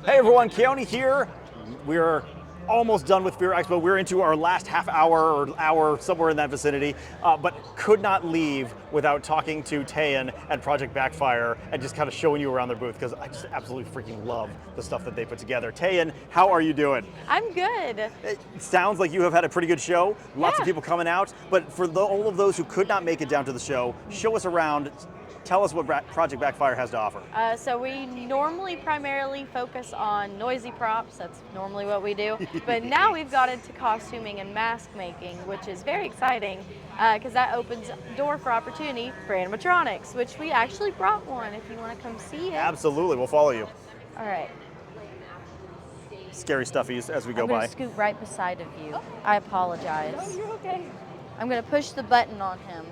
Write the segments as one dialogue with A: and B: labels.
A: Hey everyone, Keone here. We're almost done with Fear Expo. We're into our last half hour or hour, somewhere in that vicinity, but could not leave without talking to Tayen and Project Backfire and just kind of showing you around their booth because I just absolutely freaking love the stuff that they put together. Tayen, how are you doing?
B: I'm good.
A: It sounds like you have had a pretty good show. Lots of
B: Yeah.
A: people coming out, but for all of those who could not make it down to the show, show us around. Tell us what Project Backfire has to offer.
B: So we normally primarily focus on noisy props. That's normally what we do. But now we've got into costuming and mask making, which is very exciting because that opens door for opportunity for animatronics, which we actually brought one if you want to come see it.
A: Absolutely, we'll follow you.
B: All right.
A: Scary stuffies as we go
B: I'm going
A: by.
B: to scoot right beside of you. I apologize.
A: No, you're okay.
B: I'm going to push the button on him.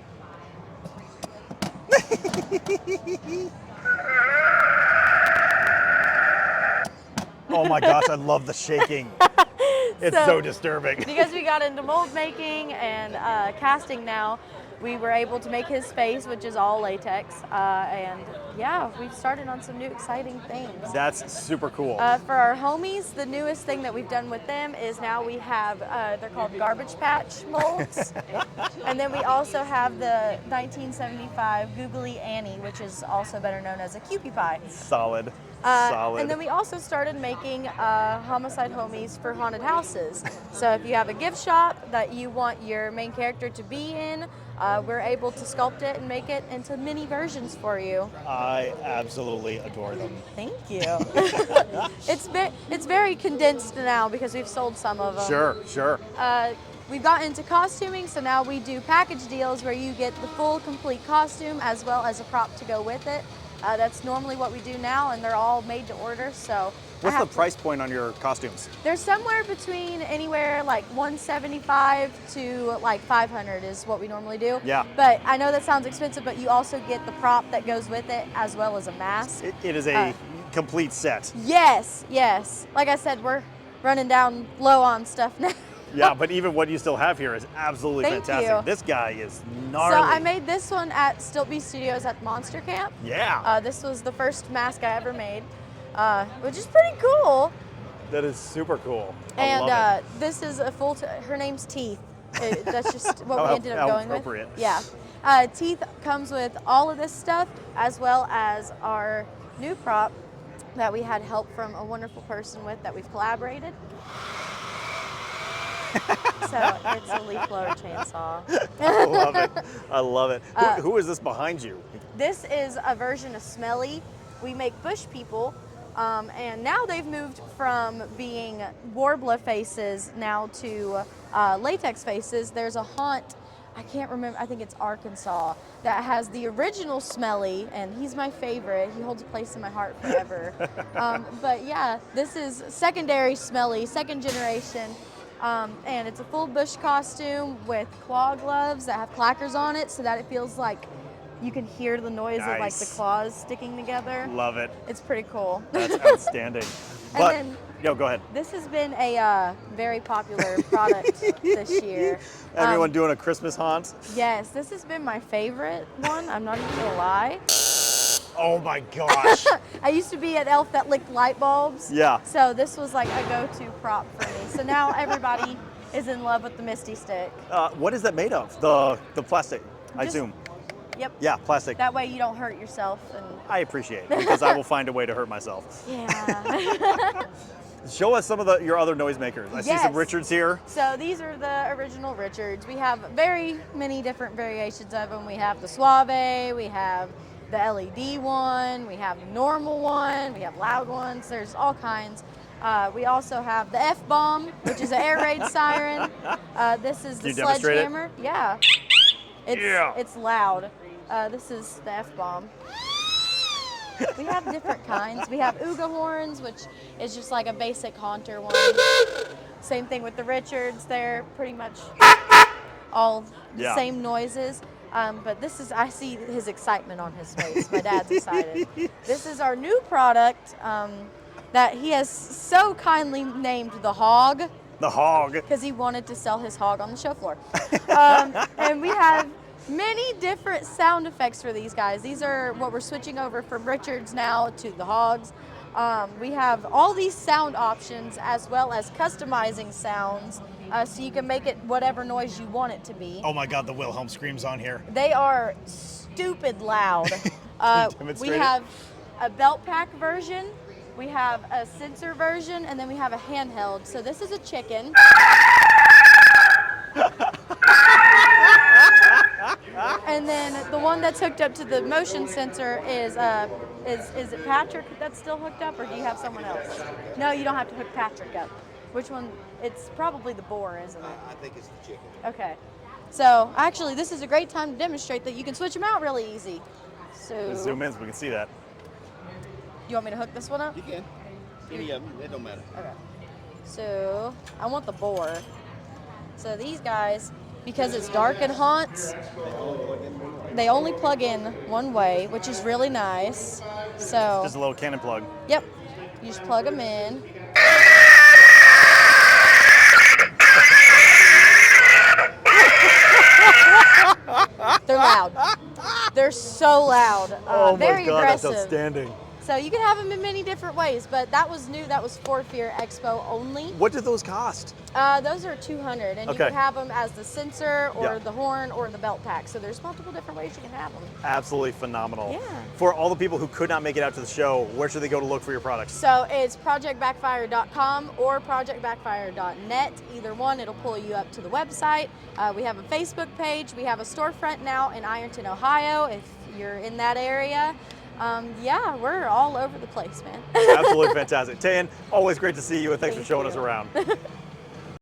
A: Oh my gosh, I love the shaking. It's so disturbing.
B: Because we got into mold making and casting now, we were able to make his face, which is all latex. And yeah, we've started on some new exciting things.
A: That's super cool.
B: For our homies, the newest thing that we've done with them is now we have, they're called Garbage Patch molds. And then we also have the 1975 Googly Annie, which is also better known as a Kewpie Pie.
A: Solid. Solid.
B: And then we also started making homicide homies for haunted houses. So if you have a gift shop that you want your main character to be in, we're able to sculpt it and make it into mini versions for you.
A: I absolutely adore them.
B: Thank you. It's very condensed now because we've sold some of them.
A: Sure, sure.
B: We've gotten into costuming, so now we do package deals where you get the full complete costume as well as a prop to go with it. That's normally what we do now, and they're all made to order. So
A: what's the price point on your costumes?
B: They're somewhere between anywhere like $175 to like $500 is what we normally do.
A: Yeah.
B: But I know that sounds expensive, but you also get the prop that goes with it as well as a mask.
A: It is a complete set.
B: Yes, yes. Like I said, we're running down low on stuff now.
A: Yeah, but even what you still have here is absolutely
B: Thank
A: fantastic.
B: you.
A: This guy is gnarly.
B: So I made this one at Stiltby Studios at Monster Camp.
A: Yeah.
B: This was the first mask I ever made, which is pretty cool.
A: That is super cool.
B: And this is a full, her name's Teeth. That's just what we ended up going
A: appropriate.
B: with. Yeah. Teeth comes with all of this stuff as well as our new prop that we had help from a wonderful person with that we've collaborated. So it's a leaf blower chainsaw.
A: I love it. I love it. Who is this behind you?
B: This is a version of Smelly. We make bush people, and now they've moved from being warbler faces now to latex faces. There's a haunt, I can't remember, I think it's Arkansas, that has the original Smelly, and he's my favorite. He holds a place in my heart forever. But yeah, this is secondary Smelly, second generation. And it's a full bush costume with claw gloves that have clackers on it so that it feels like you can hear the noise of like the claws sticking together.
A: Love it.
B: It's pretty cool.
A: That's outstanding. But,
B: then,
A: go ahead.
B: This has been a very popular product this year.
A: Everyone doing a Christmas haunt?
B: Yes, this has been my favorite one. I'm not even gonna lie.
A: Oh my gosh.
B: I used to be an elf that licked light bulbs.
A: Yeah.
B: So this was like a go-to prop for me. So now everybody is in love with the Misty Stick.
A: What is that made of? The plastic, I assume.
B: Yep.
A: Yeah, plastic.
B: That way you don't hurt yourself. And
A: I appreciate it because I will find a way to hurt myself.
B: yeah.
A: Show us some of your other noisemakers. I see some Richards here.
B: So these are the original Richards. We have very many different variations of them. We have the Suave, we have the LED one, we have the normal one, we have loud ones. There's all kinds. We also have the F-bomb, which is an air raid siren. This is the sledgehammer. Yeah. It's loud. This is the F-bomb. We have different kinds. We have Ooga horns, which is just like a basic haunter one. Same thing with the Richards. They're pretty much all the same noises. But this is, I see his excitement on his face. My dad's excited. This is our new product that he has so kindly named the Hog.
A: The Hog.
B: Because he wanted to sell his hog on the show floor. And we have many different sound effects for these guys. These are what we're switching over from Richards now to the Hogs. We have all these sound options as well as customizing sounds, so you can make it whatever noise you want it to be.
A: Oh my God, the Wilhelm screams on here.
B: They are stupid loud.
A: Can you demonstrate
B: We
A: it?
B: have a belt pack version, we have a sensor version, and then we have a handheld. So this is a chicken. And then the one that's hooked up to the motion sensor is it Patrick that's still hooked up, or do you have someone else? No, you don't have to hook Patrick up. Which one? It's probably the boar, isn't it?
C: I think it's the chicken.
B: Okay. So actually, this is a great time to demonstrate that you can switch them out really easy. So
A: Let's zoom in so we can see that.
B: you want me to hook this one up?
C: You can. Any of them, it don't matter.
B: Okay. So I want the boar. So these guys, because it's dark and haunts, they only plug in one way, which is really nice. So
A: Just a little cannon plug.
B: yep, you just plug them in. They're loud. They're so loud.
A: Oh
B: Very
A: my God,
B: aggressive.
A: that's outstanding.
B: So you can have them in many different ways, but that was new. That was for Fear Expo only.
A: What do those cost?
B: Those are 200, and you
A: Okay.
B: can have them as the sensor or
A: Yeah.
B: the horn or the belt pack. So there's multiple different ways you can have them.
A: Absolutely phenomenal.
B: Yeah.
A: For all the people who could not make it out to the show, where should they go to look for your products?
B: So it's projectbackfire.com or projectbackfire.net. Either one, it'll pull you up to the website. We have a Facebook page. We have a storefront now in Ironton, Ohio, if you're in that area. Yeah, we're all over the place, man.
A: Absolutely fantastic. Tayen, always great to see you, and thanks for
B: Thank
A: showing
B: you.
A: us around.